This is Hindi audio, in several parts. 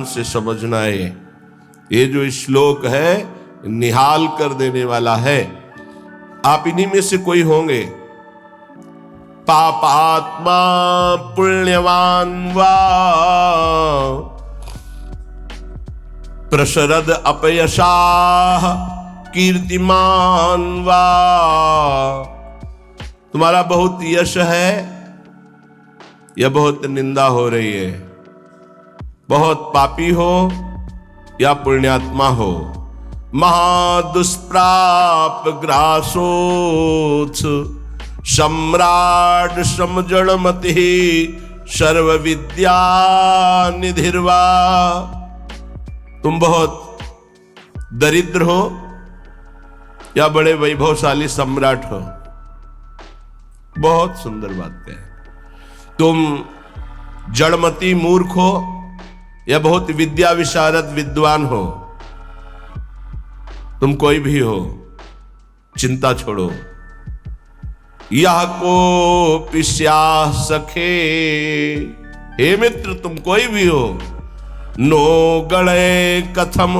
ध्यान से समझना है। ये जो श्लोक है निहाल कर देने वाला है। आप इन्हीं में से कोई होंगे। पापात्मा पुण्यवान वा प्रशरद अपयशाः कीर्तिमान वा। तुम्हारा बहुत यश है या बहुत निंदा हो रही है, बहुत पापी हो या पुण्यात्मा हो। महादुष्प्राप ग्रासोत्स सम्राट समजड़मति सर्व विद्या निधिर्वा। तुम बहुत दरिद्र हो या बड़े वैभवशाली सम्राट हो। बहुत सुंदर बात है। तुम जड़मती मूर्ख हो या बहुत विद्या विशारद विद्वान हो। तुम कोई भी हो, चिंता छोड़ो। यह को पिस्या सखे, हे मित्र तुम कोई भी हो। नो गणे कथम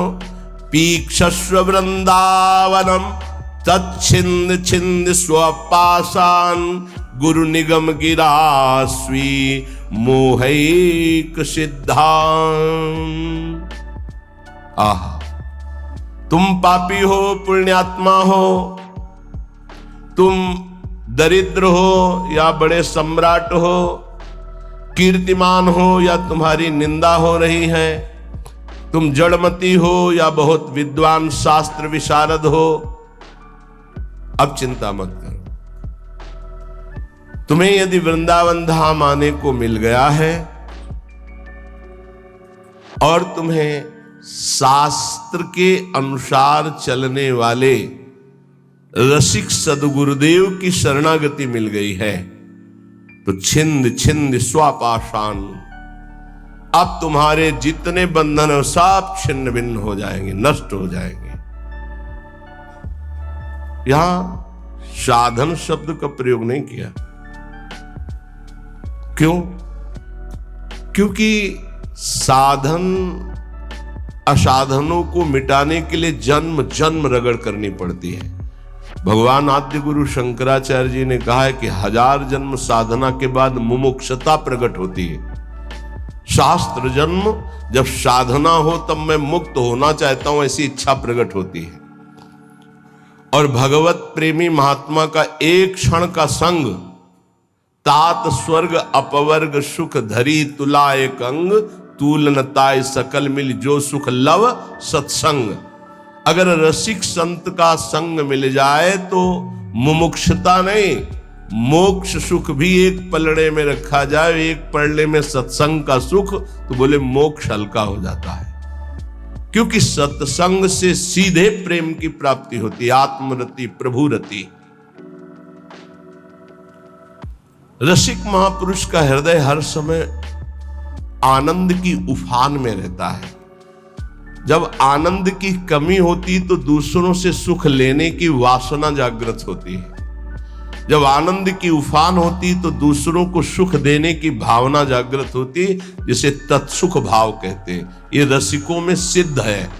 पीक्षस्व वृंदावनम तच्छिंद छिंद स्वपासान गुरु निगम गिरास्वी मोहैक सिद्धान। आहा, तुम पापी हो पुण्यात्मा हो, तुम दरिद्र हो या बड़े सम्राट हो, कीर्तिमान हो या तुम्हारी निंदा हो रही है, तुम जड़मती हो या बहुत विद्वान शास्त्र विशारद हो। अब चिंता मत करो। तुम्हें यदि वृंदावन धाम आने को मिल गया है और तुम्हें शास्त्र के अनुसार चलने वाले रसिक सदगुरुदेव की शरणागति मिल गई है, तो छिंद छिंद स्वापाशान, अब तुम्हारे जितने बंधन हो सब छिन्न भिन्न हो जाएंगे, नष्ट हो जाएंगे। यहां साधन शब्द का प्रयोग नहीं किया। क्यों? क्योंकि साधन असाधनों को मिटाने के लिए जन्म जन्म रगड़ करनी पड़ती है। भगवान आद्य गुरु शंकराचार्य जी ने कहा है कि 1000 जन्म साधना के बाद मुमुक्षता प्रकट होती है। शास्त्र जन्म जब साधना हो तब मैं मुक्त होना चाहता हूं ऐसी इच्छा प्रकट होती है। और भगवत प्रेमी महात्मा का एक क्षण का संग तात स्वर्ग अपवर्ग सुख धरी तुला एक अंग तूलनताय सकल मिल जो सुख लव सत्संग। अगर रसिक संत का संग मिल जाए तो मुमुक्षता नहीं, मोक्ष सुख भी एक पलड़े में रखा जाए, एक पलड़े में सत्संग का सुख, तो बोले मोक्ष हल्का हो जाता है। क्योंकि सत्संग से सीधे प्रेम की प्राप्ति होती है, आत्मरति प्रभुरति। रसिक महापुरुष का हृदय हर समय आनंद की उफान में रहता है। जब आनंद की कमी होती तो दूसरों से सुख लेने की वासना जागृत होती है। जब आनंद की उफान होती तो दूसरों को सुख देने की भावना जागृत होती, जिसे तत्सुख भाव कहते हैं। ये रसिकों में सिद्ध है।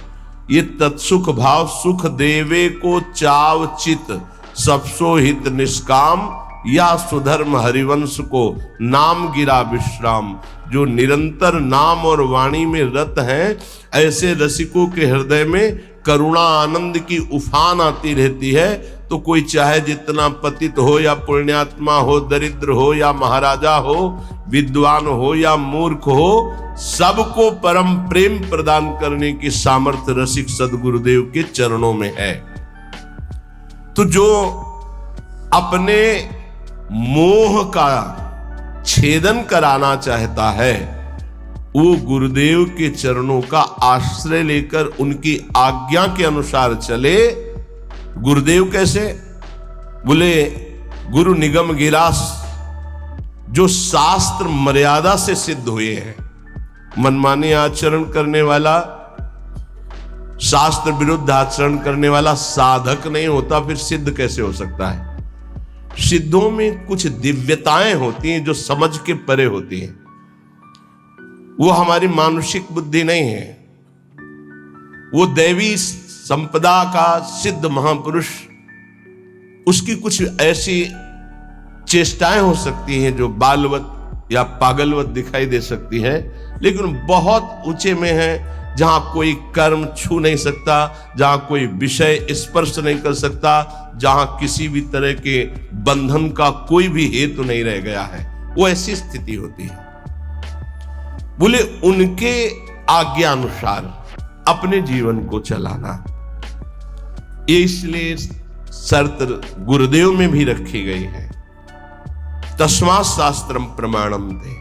ये तत्सुख भाव सुख देवे को चाव चित सबसो हित निष्काम या सुधर्म हरिवंश को नाम गिरा विश्राम। जो निरंतर नाम और वाणी में रत हैं, ऐसे रसिकों के हृदय में करुणा आनंद की उफान आती रहती है। तो कोई चाहे जितना पतित हो या पुण्यात्मा हो, दरिद्र हो या महाराजा हो, विद्वान हो या मूर्ख हो, सबको परम प्रेम प्रदान करने की सामर्थ्य रसिक सदगुरुदेव के चरणों में है। तो जो अपने मोह का छेदन कराना चाहता है, वो गुरुदेव के चरणों का आश्रय लेकर उनकी आज्ञा के अनुसार चले। गुरुदेव कैसे? बोले गुरु निगम गिरास, जो शास्त्र मर्यादा से सिद्ध हुए हैं। मनमानी आचरण करने वाला, शास्त्र विरुद्ध आचरण करने वाला साधक नहीं होता, फिर सिद्ध कैसे हो सकता है? सिद्धों में कुछ दिव्यताएं होती हैं जो समझ के परे होती हैं। वो हमारी मानुषिक बुद्धि नहीं है, वो दैवी संपदा का सिद्ध महापुरुष, उसकी कुछ ऐसी चेष्टाएं हो सकती हैं जो बालवत या पागलवत दिखाई दे सकती है, लेकिन बहुत ऊंचे में है, जहां कोई कर्म छू नहीं सकता, जहां कोई विषय स्पर्श नहीं कर सकता, जहां किसी भी तरह के बंधन का कोई भी हेतु नहीं रह गया है, वो ऐसी स्थिति होती है। बोले उनके आज्ञा अनुसार अपने जीवन को चलाना, ये इसलिए शर्त गुरुदेव में भी रखी गई है। तस्मात् शास्त्रम प्रमाणम थे।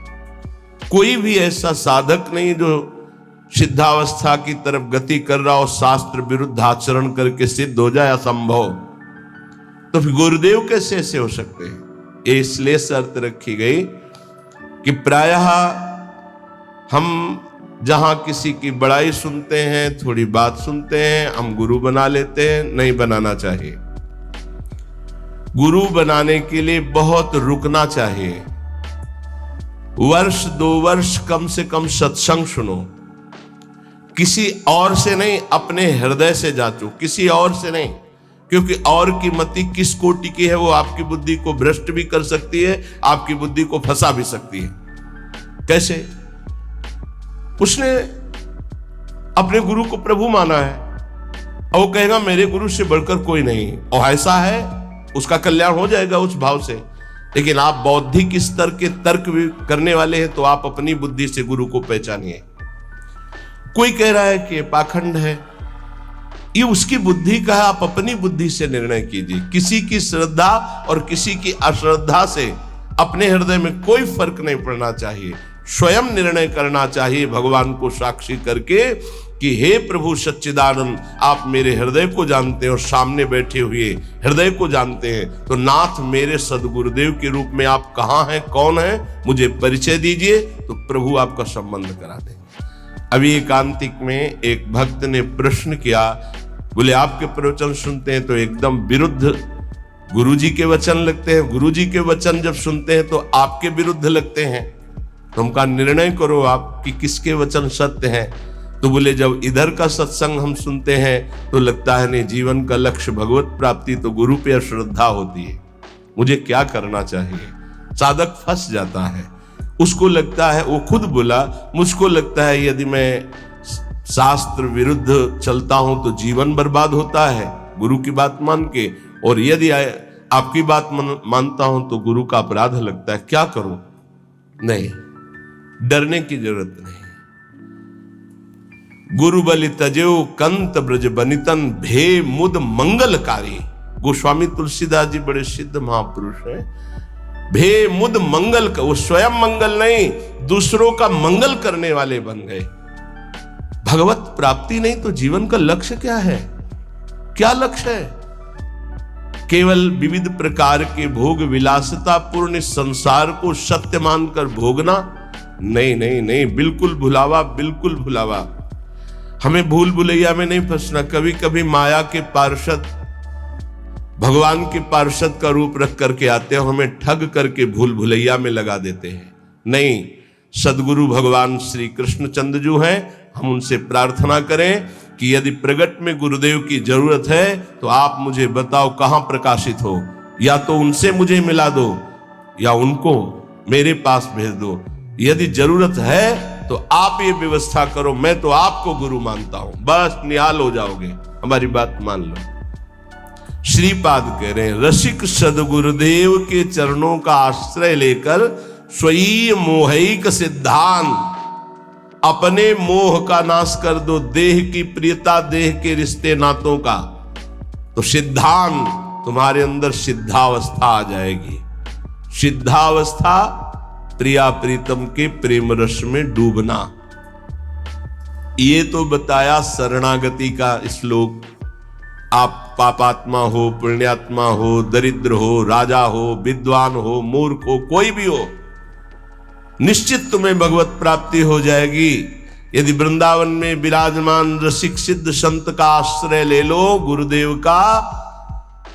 कोई भी ऐसा साधक नहीं जो सिद्धावस्था की तरफ गति कर रहा हो, शास्त्र विरुद्ध आचरण करके सिद्ध हो जाए असंभव, तो फिर गुरुदेव कैसे ऐसे हो सकते हैं। इसलिए शर्त रखी गई कि प्रायः हम जहां किसी की बड़ाई सुनते हैं, थोड़ी बात सुनते हैं, हम गुरु बना लेते हैं। नहीं बनाना चाहिए। गुरु बनाने के लिए बहुत रुकना चाहिए। वर्ष 2 वर्ष कम से कम सत्संग सुनो, किसी और से नहीं, अपने हृदय से जांचो, किसी और से नहीं, क्योंकि और की मति किस कोटि की है वो आपकी बुद्धि को भ्रष्ट भी कर सकती है, आपकी बुद्धि को फंसा भी सकती है। कैसे? उसने अपने गुरु को प्रभु माना है और वो कहेगा मेरे गुरु से बढ़कर कोई नहीं, और ऐसा है, उसका कल्याण हो जाएगा उस भाव से। लेकिन आप बौद्धिक स्तर के तर्क भी करने वाले हैं, तो आप अपनी बुद्धि से गुरु को पहचानिए। कोई कह रहा है कि पाखंड है, ये उसकी बुद्धि का है, आप अपनी बुद्धि से निर्णय कीजिए। किसी की श्रद्धा और किसी की अश्रद्धा से अपने हृदय में कोई फर्क नहीं पड़ना चाहिए। स्वयं निर्णय करना चाहिए भगवान को साक्षी करके कि हे प्रभु सच्चिदानंद, आप मेरे हृदय को जानते हैं और सामने बैठे हुए हृदय को जानते हैं, तो नाथ मेरे सदगुरुदेव के रूप में आप कहाँ हैं, कौन हैं, मुझे परिचय दीजिए, तो प्रभु आपका संबंध करा देंगे। अभी एकांतिक में एक भक्त ने प्रश्न किया, बोले आपके प्रवचन सुनते हैं तो एकदम विरुद्ध गुरुजी के वचन लगते हैं, गुरुजी के वचन जब सुनते हैं तो आपके विरुद्ध लगते हैं, तो हम का निर्णय करो आप कि किसके वचन सत्य हैं। तो बोले जब इधर का सत्संग हम सुनते हैं तो लगता है नहीं, जीवन का लक्ष्य भगवत प्राप्ति, तो गुरु पे अश्रद्धा होती है, मुझे क्या करना चाहिए। साधक फंस जाता है, उसको लगता है, वो खुद बोला, मुझको लगता है यदि मैं शास्त्र विरुद्ध चलता हूं तो जीवन बर्बाद होता है गुरु की बात मान के, और यदि आपकी बात मानता हूं तो गुरु का अपराध लगता है, क्या करूं। नहीं, डरने की जरूरत नहीं। गुरु बलि तजेऊ कंत ब्रज बनितन भे मुद मंगलकारी। गोस्वामी तुलसीदास जी बड़े सिद्ध महापुरुष हैं। भे मुद मंगल का, वो स्वयं मंगल नहीं, दूसरों का मंगल करने वाले बन गए। भगवत प्राप्ति नहीं तो जीवन का लक्ष्य क्या है? क्या लक्ष्य है? केवल विविध प्रकार के भोग विलासता पूर्ण संसार को सत्य मानकर भोगना? नहीं नहीं नहीं, बिल्कुल भुलावा, बिल्कुल भुलावा। हमें भूल भुलैया में नहीं फंसना। कभी कभी माया के पार्षद भगवान के पार्षद का रूप रख करके आते हैं, हमें ठग करके भूल भुलैया में लगा देते हैं। नहीं, सदगुरु भगवान श्री कृष्णचंद्र जो हैं, हम उनसे प्रार्थना करें कि यदि प्रगट में गुरुदेव की जरूरत है तो आप मुझे बताओ कहां प्रकाशित हो, या तो उनसे मुझे मिला दो या उनको मेरे पास भेज दो। यदि जरूरत है तो आप ये व्यवस्था करो, मैं तो आपको गुरु मानता हूं, बस निहाल हो जाओगे, हमारी बात मान लो। श्रीपाद कह रहे हैं, रसिक सदगुरुदेव के चरणों का आश्रय लेकर स्वयं मोहिक सिद्धांत, अपने मोह का नाश कर दो, देह की प्रियता, देह के रिश्ते नातों का, तो सिद्धांत तुम्हारे अंदर सिद्धावस्था आ जाएगी। सिद्धावस्था प्रिया प्रीतम के प्रेम रस में डूबना। ये तो बताया शरणागति का श्लोक। आप पापात्मा हो, पुण्यात्मा हो, दरिद्र हो, राजा हो, विद्वान हो, मूर्ख हो, कोई भी हो, निश्चित तुम्हें भगवत प्राप्ति हो जाएगी यदि वृंदावन में विराजमान रसिक सिद्ध संत का आश्रय ले लो, गुरुदेव का।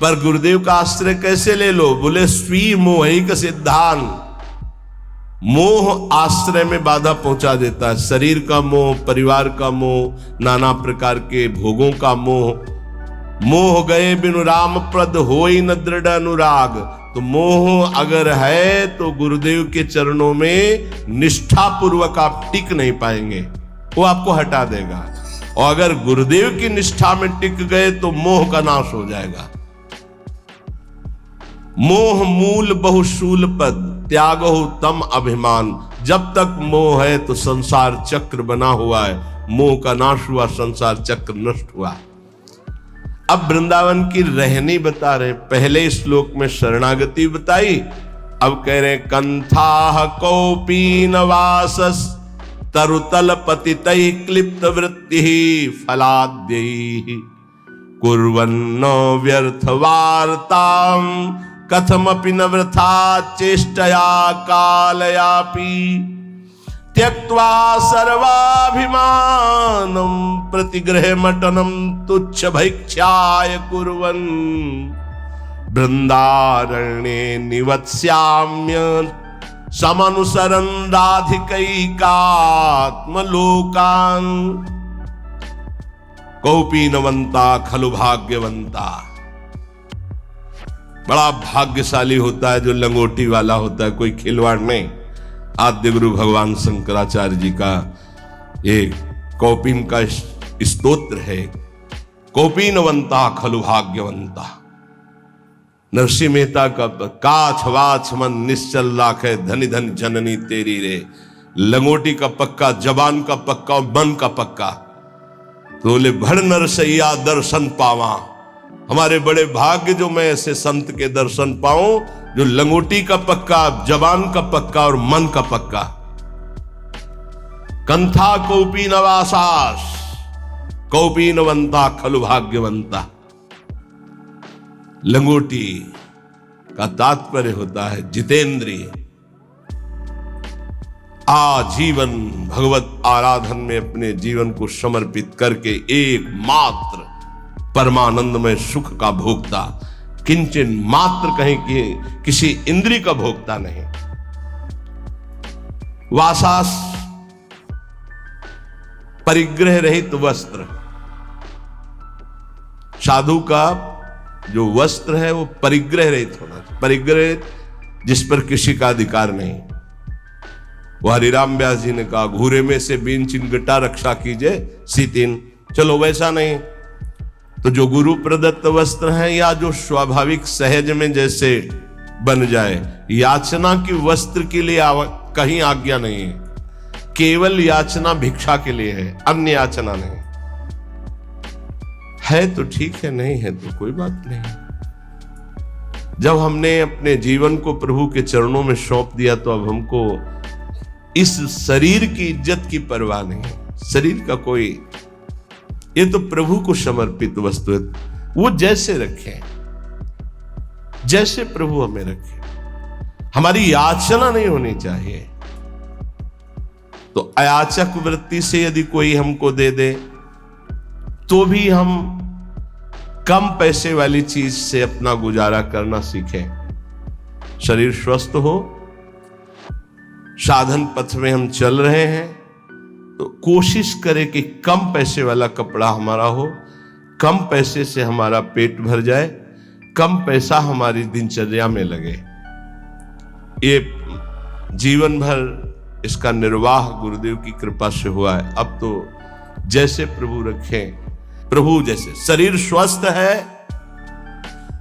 पर गुरुदेव का आश्रय कैसे ले लो? बोले स्वी मोहिक सिद्धांत, मोह आश्रय में बाधा पहुंचा देता है। शरीर का मोह, परिवार का मोह, नाना प्रकार के भोगों का मोह। मोह गए बिनु राम प्रद होई न दृढ़ अनुराग। तो मोह अगर है तो गुरुदेव के चरणों में निष्ठा पूर्वक आप टिक नहीं पाएंगे, वो आपको हटा देगा। और अगर गुरुदेव की निष्ठा में टिक गए तो मोह का नाश हो जाएगा। मोह मूल बहुशूल पद त्याग हो तम अभिमान। जब तक मोह है तो संसार चक्र बना हुआ है, मोह का नाश हुआ, संसार चक्र नष्ट हुआ। अब वृंदावन की रहनी बता रहे। पहले श्लोक में शरणागति बताई, अब कह रहे कंथा कौपीन वासस तरुतल पतितै क्लिप्त वृत्ति फलाद्यै कुर्वन्नो व्यर्थ वार्ताम कथमपि न वृथा चेष्टया कालयापि त्यक्त्वा सर्वाभिमानं प्रतिगृहमटनं तुच्छ भैक्षाय कुर्वन् बृन्दारण्ये निवत्स्याम्य समनुसरन् राधिकैकात्मलोकान्। कौपीनवंता खलु भाग्यवंता। बड़ा भाग्यशाली होता है जो लंगोटी वाला होता है, कोई खिलवाड़ नहीं। आद्य गुरु भगवान शंकराचार्य जी का एक कौपीन का स्तोत्र है, कौपीनवंता खलु भाग्यवंता। नरसिंह मेहता का काछ वाछ मन निश्चल राखे धनी धन जननी तेरी रे। लंगोटी का पक्का, जबान का पक्का और मन का पक्का। तो बोले भर नरसैया दर्शन पावा। हमारे बड़े भाग्य जो मैं ऐसे संत के दर्शन पाऊं जो लंगोटी का पक्का, जबान का पक्का और मन का पक्का। कंथा कौपीनवासास कौपीनवंता खलु भाग्यवंता। लंगोटी का तात्पर्य होता है जितेंद्रिय। आजीवन भगवत आराधन में अपने जीवन को समर्पित करके एकमात्र परमानंदमय सुख का भोक्ता, किंचन मात्र कहीं की किसी इंद्रिय का भोक्ता नहीं। वासास परिग्रह रहित वस्त्र। साधु का जो वस्त्र है वो परिग्रह रहित होना चाहिए। परिग्रह जिस पर किसी का अधिकार नहीं। वो हरिराम व्यास जी ने कहा घूरे में से बीन चिनगटा रक्षा कीजिए सीतिन। चलो वैसा नहीं, तो जो गुरु प्रदत्त वस्त्र हैं या जो स्वाभाविक सहज में जैसे बन जाए, याचना की वस्त्र के लिए कहीं आज्ञा नहीं है। केवल याचना भिक्षा के लिए है, अन्य याचना नहीं है। तो ठीक है, नहीं है तो कोई बात नहीं। जब हमने अपने जीवन को प्रभु के चरणों में सौंप दिया तो अब हमको इस शरीर की इज्जत की परवाह नहीं है। शरीर का कोई, ये तो प्रभु को समर्पित वस्तु है। वो जैसे रखे, जैसे प्रभु हमें रखे, हमारी याचना नहीं होनी चाहिए। तो अयाचक वृत्ति से यदि कोई हमको दे दे तो भी हम कम पैसे वाली चीज से अपना गुजारा करना सीखें। शरीर स्वस्थ हो, साधन पथ में हम चल रहे हैं तो कोशिश करें कि कम पैसे वाला कपड़ा हमारा हो, कम पैसे से हमारा पेट भर जाए, कम पैसा हमारी दिनचर्या में लगे। ये जीवन भर इसका निर्वाह गुरुदेव की कृपा से हुआ है। अब तो जैसे प्रभु रखें, प्रभु जैसे। शरीर स्वस्थ है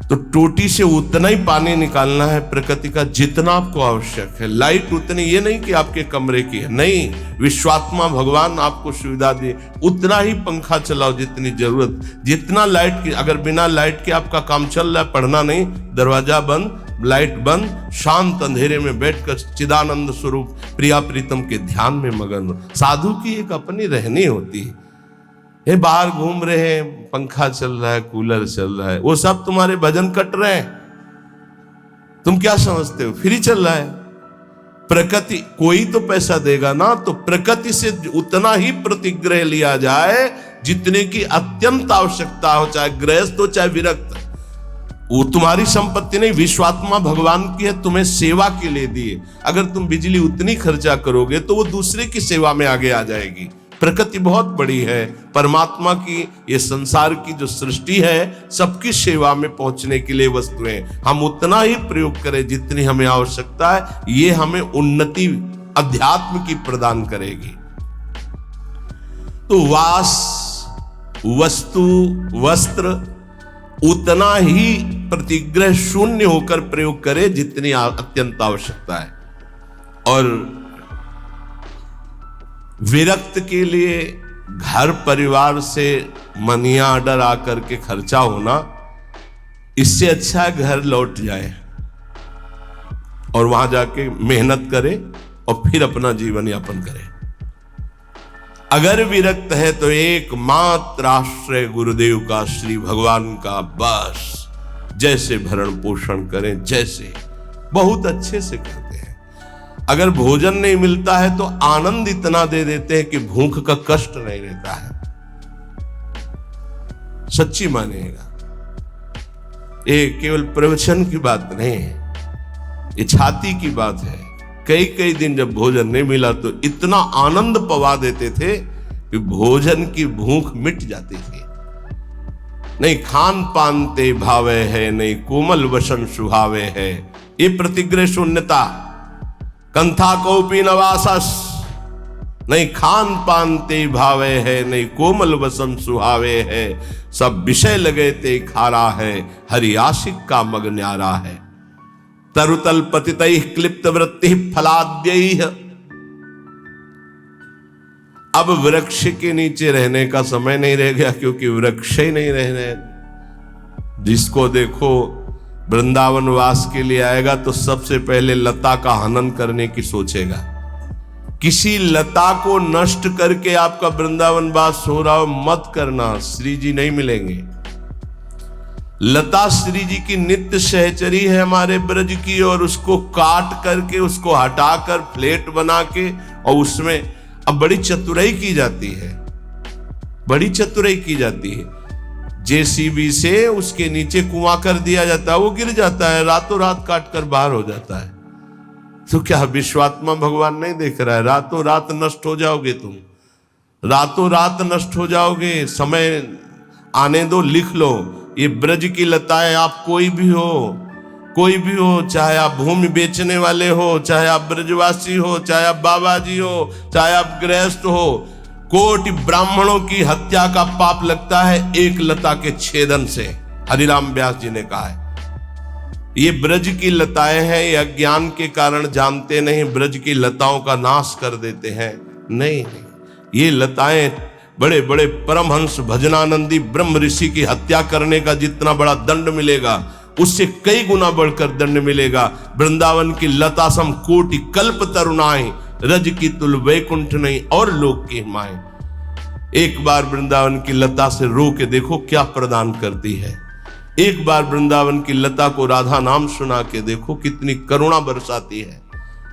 तो टोटी से उतना ही पानी निकालना है प्रकृति का जितना आपको आवश्यक है। लाइट उतनी, ये नहीं कि आपके कमरे की है, नहीं, विश्वात्मा भगवान आपको सुविधा दे उतना ही पंखा चलाओ जितनी जरूरत। जितना लाइट की, अगर बिना लाइट के आपका काम चल रहा है, पढ़ना नहीं, दरवाजा बंद, लाइट बंद, शांत अंधेरे में बैठकर चिदानंद स्वरूप प्रिया प्रीतम के ध्यान में मगन हो। साधु की एक अपनी रहनी होती है। ये बाहर घूम रहे हैं, पंखा चल रहा है, कूलर चल रहा है, वो सब तुम्हारे भजन कट रहे हैं। तुम क्या समझते हो फ्री चल रहा है? प्रकृति कोई तो पैसा देगा ना, तो प्रकृति से उतना ही प्रतिग्रह लिया जाए जितने की अत्यंत आवश्यकता हो, चाहे गृहस्थ हो चाहे विरक्त। वो तुम्हारी संपत्ति नहीं, विश्वात्मा भगवान की है, तुम्हें सेवा के लिए दिए। अगर तुम बिजली उतनी खर्चा करोगे तो वो दूसरे की सेवा में आगे आ जाएगी। प्रकृति बहुत बड़ी है, परमात्मा की ये संसार की जो सृष्टि है सबकी सेवा में पहुंचने के लिए वस्तुएं, हम उतना ही प्रयोग करें जितनी हमें आवश्यकता है, ये हमें उन्नति अध्यात्म की प्रदान करेगी। तो वास, वस्तु, वस्त्र उतना ही प्रतिग्रह शून्य होकर प्रयोग करे जितनी अत्यंत आवश्यकता है। और विरक्त के लिए घर परिवार से मनी ऑर्डर आकर के खर्चा होना, इससे अच्छा है घर लौट जाए और वहां जाके मेहनत करे और फिर अपना जीवन यापन करे। अगर विरक्त है तो एकमात्र आश्रय गुरुदेव का, श्री भगवान का, बस जैसे भरण पोषण करें, जैसे बहुत अच्छे से करते हैं। अगर भोजन नहीं मिलता है तो आनंद इतना दे देते हैं कि भूख का कष्ट नहीं रहता है। सच्ची मानिएगा, ये केवल प्रवचन की बात नहीं है, ये छाती की बात है। कई कई दिन जब भोजन नहीं मिला तो इतना आनंद पवा देते थे कि भोजन की भूख मिट जाती थी। नहीं खान पान ते भावे है, नहीं कोमल वसन सुहावे है, ये प्रतिग्रह शून्यता। कंथा कौपी नवासस, नहीं खान पान ते भावे है, नहीं कोमल वसन सुहावे है, सब विषय लगे ते खारा है, हरि आशिक का मग न्यारा है। तरुतल पतितैः क्लिप्त वृत्ति फलाद्यैः। अब वृक्ष के नीचे रहने का समय नहीं रह गया, क्योंकि वृक्ष ही नहीं रहने। जिसको देखो वृंदावन वास के लिए आएगा तो सबसे पहले लता का हनन करने की सोचेगा। किसी लता को नष्ट करके आपका वृंदावन वास हो रहा हो मत करना, श्री जी नहीं मिलेंगे। लता श्री जी की नित्य सहचरी है हमारे ब्रज की, और उसको काट करके, उसको हटाकर फ्लेट बना के, और उसमें अब बड़ी चतुराई की जाती है, बड़ी चतुराई की जाती है। जेसीबी से उसके नीचे कुआं कर दिया जाता है, वो गिर जाता है, रातों रात काट कर बाहर हो जाता है। तो क्या विश्वात्मा भगवान नहीं देख रहा है? रातों रात नष्ट हो जाओगे तुम, रातों रात नष्ट हो जाओगे। समय आने दो, लिख लो। ये ब्रज की लताएं, आप कोई भी हो, चाहे आप भूमि बेचने वाले हो, चाहे आप ब्रजवासी हो, चाहे आप बाबा जी हो, चाहे आप गृहस्थ हो, कोटि ब्राह्मणों की हत्या का पाप लगता है एक लता के छेदन से। हरिराम व्यास जी ने कहा है ये ब्रज की लताएं हैं, ये अज्ञान के कारण जानते नहीं, ब्रज की लताओं का नाश कर देते हैं। नहीं, ये लताएं बड़े बड़े परमहंस भजनानंदी ब्रह्म ऋषि की हत्या करने का जितना बड़ा दंड मिलेगा, उससे कई गुना बढ़कर दंड मिलेगा। वृंदावन की लता सम कोटि कल्प तरुणाएं, रज की तुल वैकुंठ नहीं और लोक की माएं। एक बार वृंदावन की लता से रो के देखो क्या प्रदान करती है। एक बार वृंदावन की लता को राधा नाम सुना के देखो कितनी करुणा बरसाती है।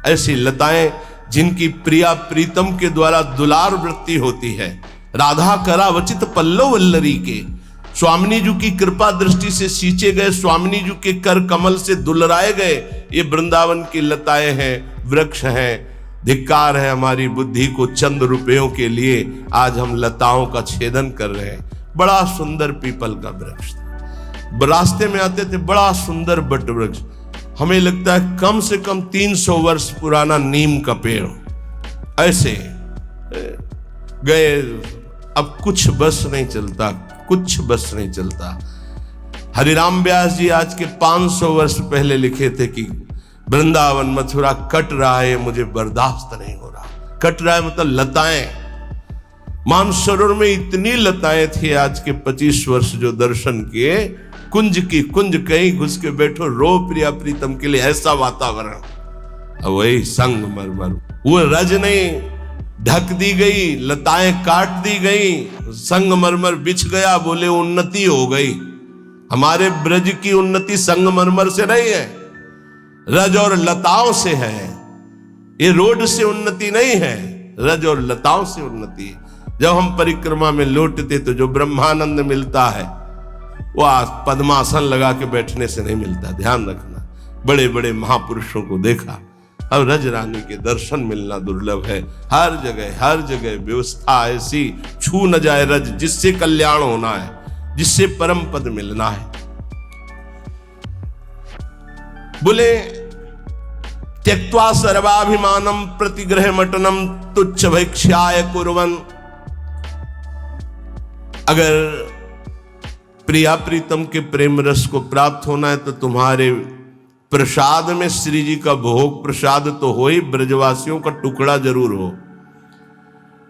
ऐसी लताएं जिनकी प्रिया प्रीतम के द्वारा दुलार वृत्ति होती है। राधा करावचित पल्लव वल्लरी के, स्वामिनी जी की कृपा दृष्टि से सींचे गए, स्वामिनी जी के कर कमल से दुलराए गए ये वृंदावन की लताएं हैं, वृक्ष हैं। धिक्कार है हमारी बुद्धि को चंद रुपयों के लिए आज हम लताओं का छेदन कर रहे हैं। बड़ा सुंदर पीपल का वृक्ष था, रास्ते में आते थे, बड़ा सुंदर बट वृक्ष, हमें लगता है कम से कम 300 वर्ष पुराना नीम का पेड़। ऐसे गए, अब कुछ बस नहीं चलता, कुछ बस नहीं चलता। हरिराम व्यास जी आज के 500 वर्ष पहले लिखे थे कि वृंदावन मथुरा कट रहा है, मुझे बर्दाश्त नहीं हो रहा। कट रहा है मतलब लताएं, मानसरोवर में इतनी लताएं थी। आज के 25 वर्ष जो दर्शन किए, कुंज की कुंज, कहीं घुस के बैठो, रो प्रिया प्रीतम के लिए, ऐसा वातावरण। वही संगमरमर, वो रज नहीं ढक दी गई, लताएं काट दी गई, संगमरमर बिछ गया, बोले उन्नति हो गई। हमारे ब्रज की उन्नति संगमरमर से नहीं है, रज और लताओं से है। ये रोड से उन्नति नहीं है, रज और लताओं से उन्नति है। जब हम परिक्रमा में लौटते तो जो ब्रह्मानंद मिलता है वो पद्मासन लगा के बैठने से नहीं मिलता, ध्यान रखना। बड़े बड़े महापुरुषों को देखा, अब रज रानी के दर्शन मिलना दुर्लभ है। हर जगह व्यवस्था ऐसी, छू न जाए रज, जिससे कल्याण होना है, जिससे परम पद मिलना है। बोले त्यक्त्वा सर्वाभिमानम प्रतिग्रह मटनम तुच्छ भैक्ष्याय कुर्वन्। अगर प्रिया प्रीतम के प्रेम रस को प्राप्त होना है तो तुम्हारे प्रसाद में श्री जी का भोग प्रसाद तो हो ही, ब्रजवासियों का टुकड़ा जरूर हो।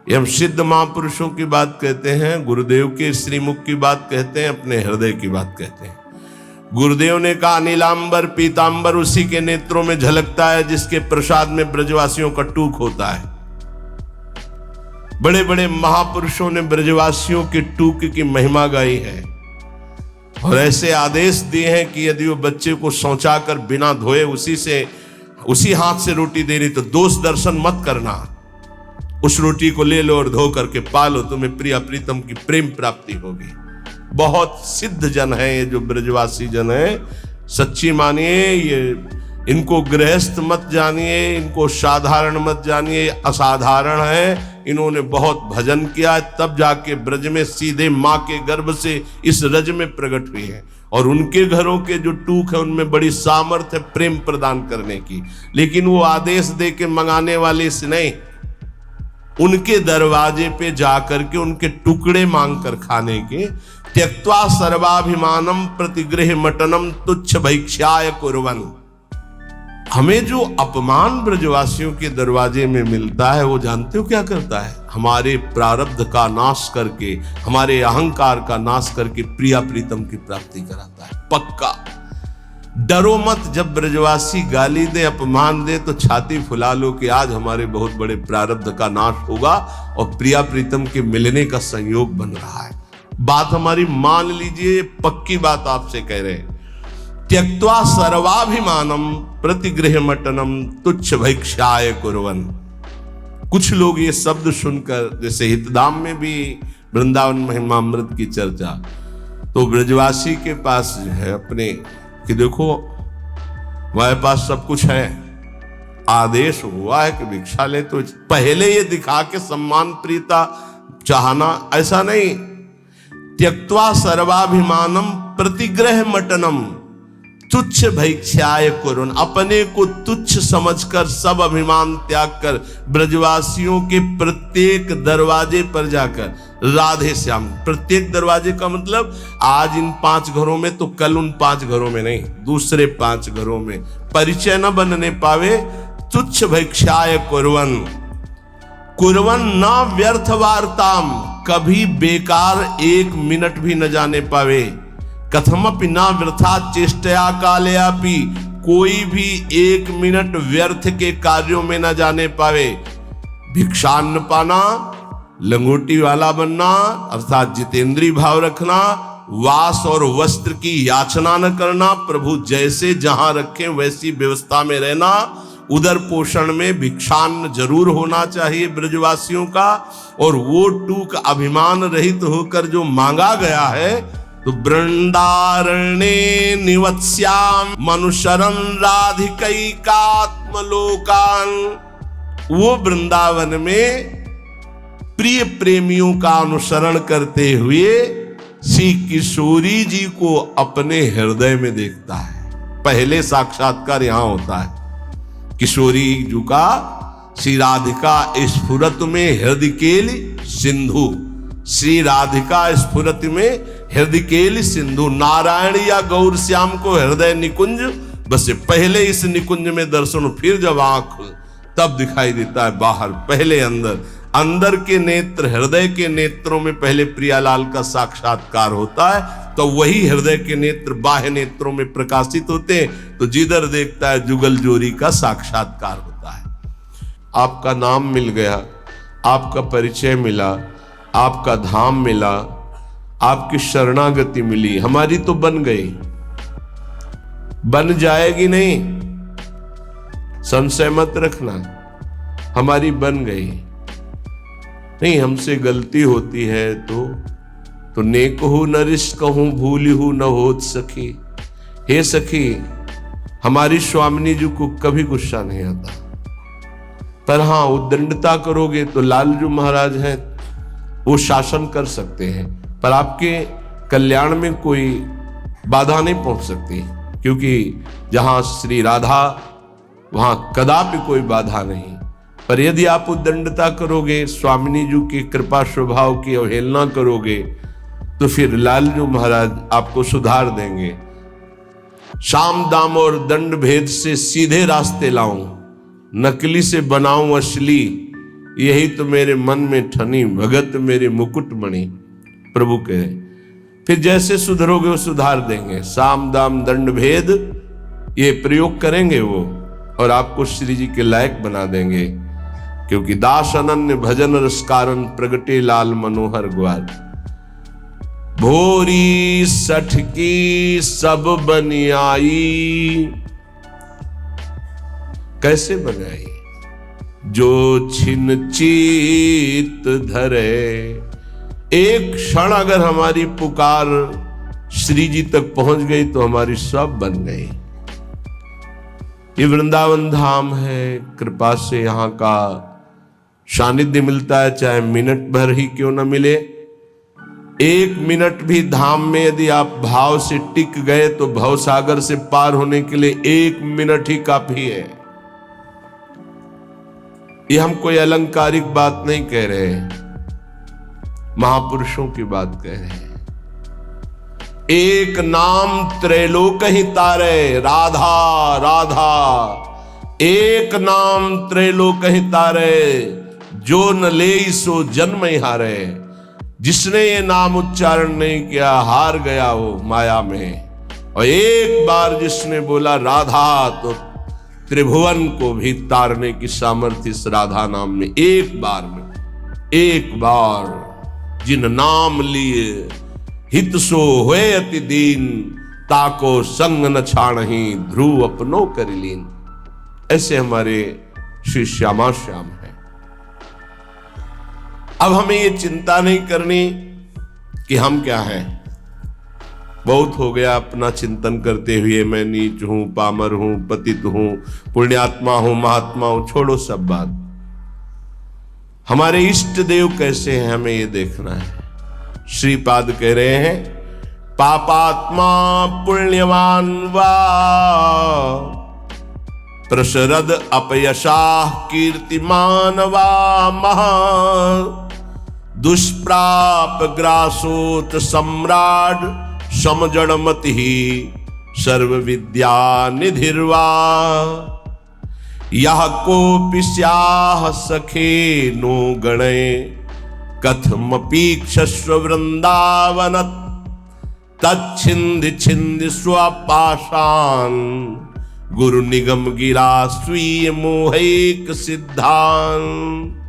ये हम सिद्ध महापुरुषों की बात कहते हैं, गुरुदेव के श्रीमुख की बात कहते हैं, अपने हृदय की बात कहते हैं। गुरुदेव ने कहा नीलांबर पीतांबर उसी के नेत्रों में झलकता है जिसके प्रसाद में ब्रजवासियों का टूक होता है। बड़े बड़े महापुरुषों ने ब्रजवासियों के टूक की महिमा गाई है और ऐसे आदेश दिए हैं कि यदि वो बच्चे को शौचा कर बिना धोए उसी हाथ से रोटी दे रही तो दोष दर्शन मत करना, उस रोटी को ले लो और धो करके पालो, तुम्हें प्रिया प्रीतम की प्रेम प्राप्ति होगी। बहुत सिद्ध जन है ये जो ब्रजवासी जन है, सच्ची मानिए, ये इनको गृहस्थ मत जानिए, इनको साधारण मत जानिए, असाधारण है। इन्होंने बहुत भजन किया, तब जाके ब्रज में सीधे माँ के गर्भ से इस रज में प्रकट हुई है। और उनके घरों के जो टूक है उनमें बड़ी सामर्थ्य है प्रेम प्रदान करने की, लेकिन वो आदेश दे के मंगाने वाले से नहीं, उनके दरवाजे पे जाकर के उनके टुकड़े मांग कर खाने के। त्यक्त्वा सर्वाभिमानम प्रतिग्रह मटनम तुच्छ भैक्ष्याय कुर्वन्। हमें जो अपमान ब्रजवासियों के दरवाजे में मिलता है वो जानते हो क्या करता है? हमारे प्रारब्ध का नाश करके, हमारे अहंकार का नाश करके प्रिया प्रीतम की प्राप्ति कराता है, पक्का। डरो मत, जब ब्रजवासी गाली दे, अपमान दे तो छाती फुला लो कि आज हमारे बहुत बड़े प्रारब्ध का नाश होगा और प्रिया प्रीतम के मिलने का संयोग बन रहा है। बात हमारी मान लीजिए, पक्की बात आपसे कह रहे हैं। त्यक्त्वा सर्वाभिमानम प्रतिग्रह मटनम तुच्छ भैक्ष्याय कुर्वन्। कुछ लोग ये शब्द सुनकर, जैसे हितधाम में भी वृंदावन महिमामृत की चर्चा, तो ब्रजवासी के पास जो है अपने कि देखो हमारे पास सब कुछ है, आदेश हुआ है कि भिक्षा ले, तो पहले ये दिखा के सम्मान प्रीता चाहना, ऐसा नहीं। त्यक्त्वा सर्वाभिमानम प्रतिग्रह मटनम तुच्छ भैक्ष्याय कुर्वन्। अपने को तुच्छ समझकर, सब अभिमान त्याग कर ब्रजवासियों के प्रत्येक दरवाजे पर जाकर राधे श्याम, प्रत्येक दरवाजे का मतलब आज इन 5 घरों में तो कल उन 5 घरों में नहीं, दूसरे 5 घरों में परिचय न बनने पावे। तुच्छ भैक्ष्याय कुर्वन् कुर्वन् न व्यर्थ वार्ताम, कभी बेकार 1 मिनट भी न जाने पावे। कथमपि न वृथा चेष्टया कालयापि, कोई भी 1 मिनट व्यर्थ के कार्यों में न जाने पावे। भिक्षान्न पाना, लंगोटी वाला बनना अर्थात जितेंद्रीय भाव रखना, वास और वस्त्र की याचना न करना, प्रभु जैसे जहां रखें वैसी व्यवस्था में रहना, उदर पोषण में भिक्षान्न जरूर होना चाहिए ब्रजवासियों का। और वो टूक अभिमान रहित होकर जो मांगा गया है, तो वृंदारण्ये निवत्स्याम मनुशरं राधिकैकात्मलोकान, वो वृंदावन में प्रिय प्रेमियों का अनुसरण करते हुए श्री किशोरी जी को अपने हृदय में देखता है। पहले साक्षात्कार यहां होता है किशोरी जी का। श्री राधिका स्फुरत में हृदय केल सिंधु, श्री राधिका स्फुरत में हृदय केल सिंधु। नारायण या गौर श्याम को हृदय निकुंज, बस पहले इस निकुंज में दर्शन, फिर जब आंख तब दिखाई देता है बाहर, पहले अंदर। अंदर के नेत्र, हृदय के नेत्रों में पहले प्रियालाल का साक्षात्कार होता है, तो वही हृदय के नेत्र बाह्य नेत्रों में प्रकाशित होते हैं, तो जिधर देखता है जुगल जोरी का साक्षात्कार होता है। आपका नाम मिल गया, आपका परिचय मिला, आपका धाम मिला, आपकी शरणागति मिली, हमारी तो बन गई, बन जाएगी नहीं, संशय मत रखना, हमारी बन गई। नहीं, हमसे गलती होती है तो तो नेकहु नरिस कहूं भूलिहु न होत सखी। हे सखी, हमारी स्वामिनी जी को कभी गुस्सा नहीं आता, पर हाँ उद्दंडता करोगे तो लालजू महाराज हैं, वो शासन कर सकते हैं, पर आपके कल्याण में कोई बाधा नहीं पहुंच सकती, क्योंकि जहां श्री राधा वहां कदापि कोई बाधा नहीं। पर यदि आप उद्दंडता करोगे, स्वामिनी जी की कृपा स्वभाव की अवहेलना करोगे, तो फिर लालजू महाराज आपको सुधार देंगे। साम दाम और दंड भेद से सीधे रास्ते लाऊं, नकली से बनाऊं असली, यही तो मेरे मन में ठनी, भगत मेरे मुकुट मणि। प्रभु कहे फिर जैसे सुधरोगे वो सुधार देंगे। साम दाम दंड भेद ये प्रयोग करेंगे वो, और आपको श्री जी के लायक बना देंगे, क्योंकि दास अनन्य भजन रस कारण प्रगटे लाल मनोहर ग्वाल। भोरी सठ की सब बनियाई, कैसे बनाई? जो छिन चित धरे। एक क्षण अगर हमारी पुकार श्री जी तक पहुंच गई तो हमारी सब बन गई। ये वृंदावन धाम है, कृपा से यहाँ का सानिध्य मिलता है, चाहे मिनट भर ही क्यों न मिले। एक मिनट भी धाम में यदि आप भाव से टिक गए तो भवसागर से पार होने के लिए एक मिनट ही काफी है। ये हम कोई अलंकारिक बात नहीं कह रहे, महापुरुषों की बात कह रहे हैं। एक नाम त्रैलोक ही तारे, राधा राधा। एक नाम त्रैलोक ही तारे, जो न ले सो जन्म ही हारे। जिसने ये नाम उच्चारण नहीं किया हार गया वो माया में। और एक बार जिसने बोला राधा, तो त्रिभुवन को भी तारने की सामर्थ्य इस राधा नाम में। एक बार में, एक बार जिन नाम लिए हित सो होए अति दीन, ताको संग न छाणहि ध्रुव अपनो कर लीन। ऐसे हमारे श्री श्यामा श्याम है। अब हमें ये चिंता नहीं करनी कि हम क्या हैं। बहुत हो गया अपना चिंतन करते हुए, मैं नीच हूं, पामर हूं, पतित हूं, पुण्यात्मा हूं, महात्मा हूं। छोड़ो सब बात। हमारे इष्ट देव कैसे हैं हमें ये देखना है। श्रीपाद कह रहे हैं, पापात्मा पुण्यवान वा प्रसरद अपयशाः कीर्तिमान वा महा दुष्प्राप ग्रासोत सम्राट समजड़मति सर्व विद्या निधिर्वा। यह कोपि स्याह सखे नो गणे कथमपीक्षस्व वृंदावन तच्छिंद छिंद स्वपाशान गुरु निगम गिरा स्वीय मोहिक सिद्धांत।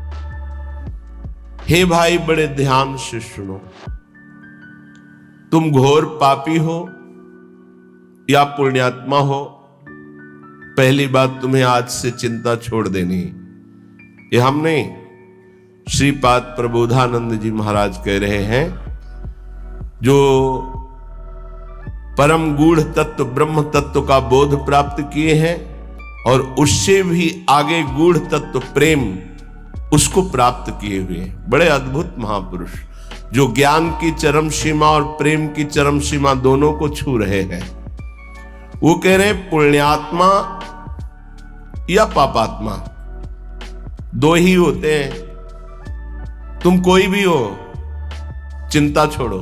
हे भाई बड़े ध्यान से सुनो, तुम घोर पापी हो या पुण्यात्मा हो, पहली बात तुम्हें आज से चिंता छोड़ देनी। ये हम नहीं, श्रीपाद प्रबोधानंद जी महाराज कह रहे हैं। जो परम गूढ़ तत्व ब्रह्म तत्व का बोध प्राप्त किए हैं और उससे भी आगे गूढ़ तत्व प्रेम उसको प्राप्त किए हुए हैं, बड़े अद्भुत महापुरुष जो ज्ञान की चरम सीमा और प्रेम की चरम सीमा दोनों को छू रहे हैं। वो कह रहे हैं पुण्यात्मा या पापात्मा दो ही होते हैं। तुम कोई भी हो, चिंता छोड़ो।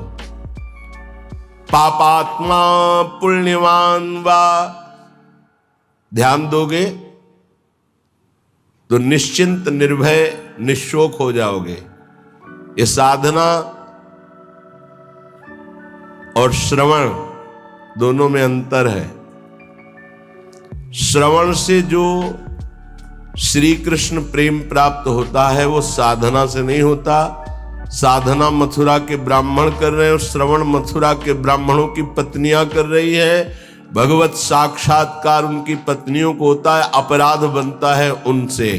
पापात्मा पुण्यवान वा, ध्यान दोगे तो निश्चिंत निर्भय निशोक हो जाओगे। ये साधना और श्रवण दोनों में अंतर है। श्रवण से जो श्री कृष्ण प्रेम प्राप्त होता है वो साधना से नहीं होता। साधना मथुरा के ब्राह्मण कर रहे हैं और श्रवण मथुरा के ब्राह्मणों की पत्नियां कर रही है। भगवत साक्षात्कार उनकी पत्नियों को होता है, अपराध बनता है उनसे।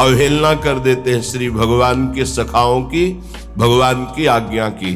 अवहेलना कर देते हैं श्री भगवान के सखाओं की, भगवान की आज्ञा की।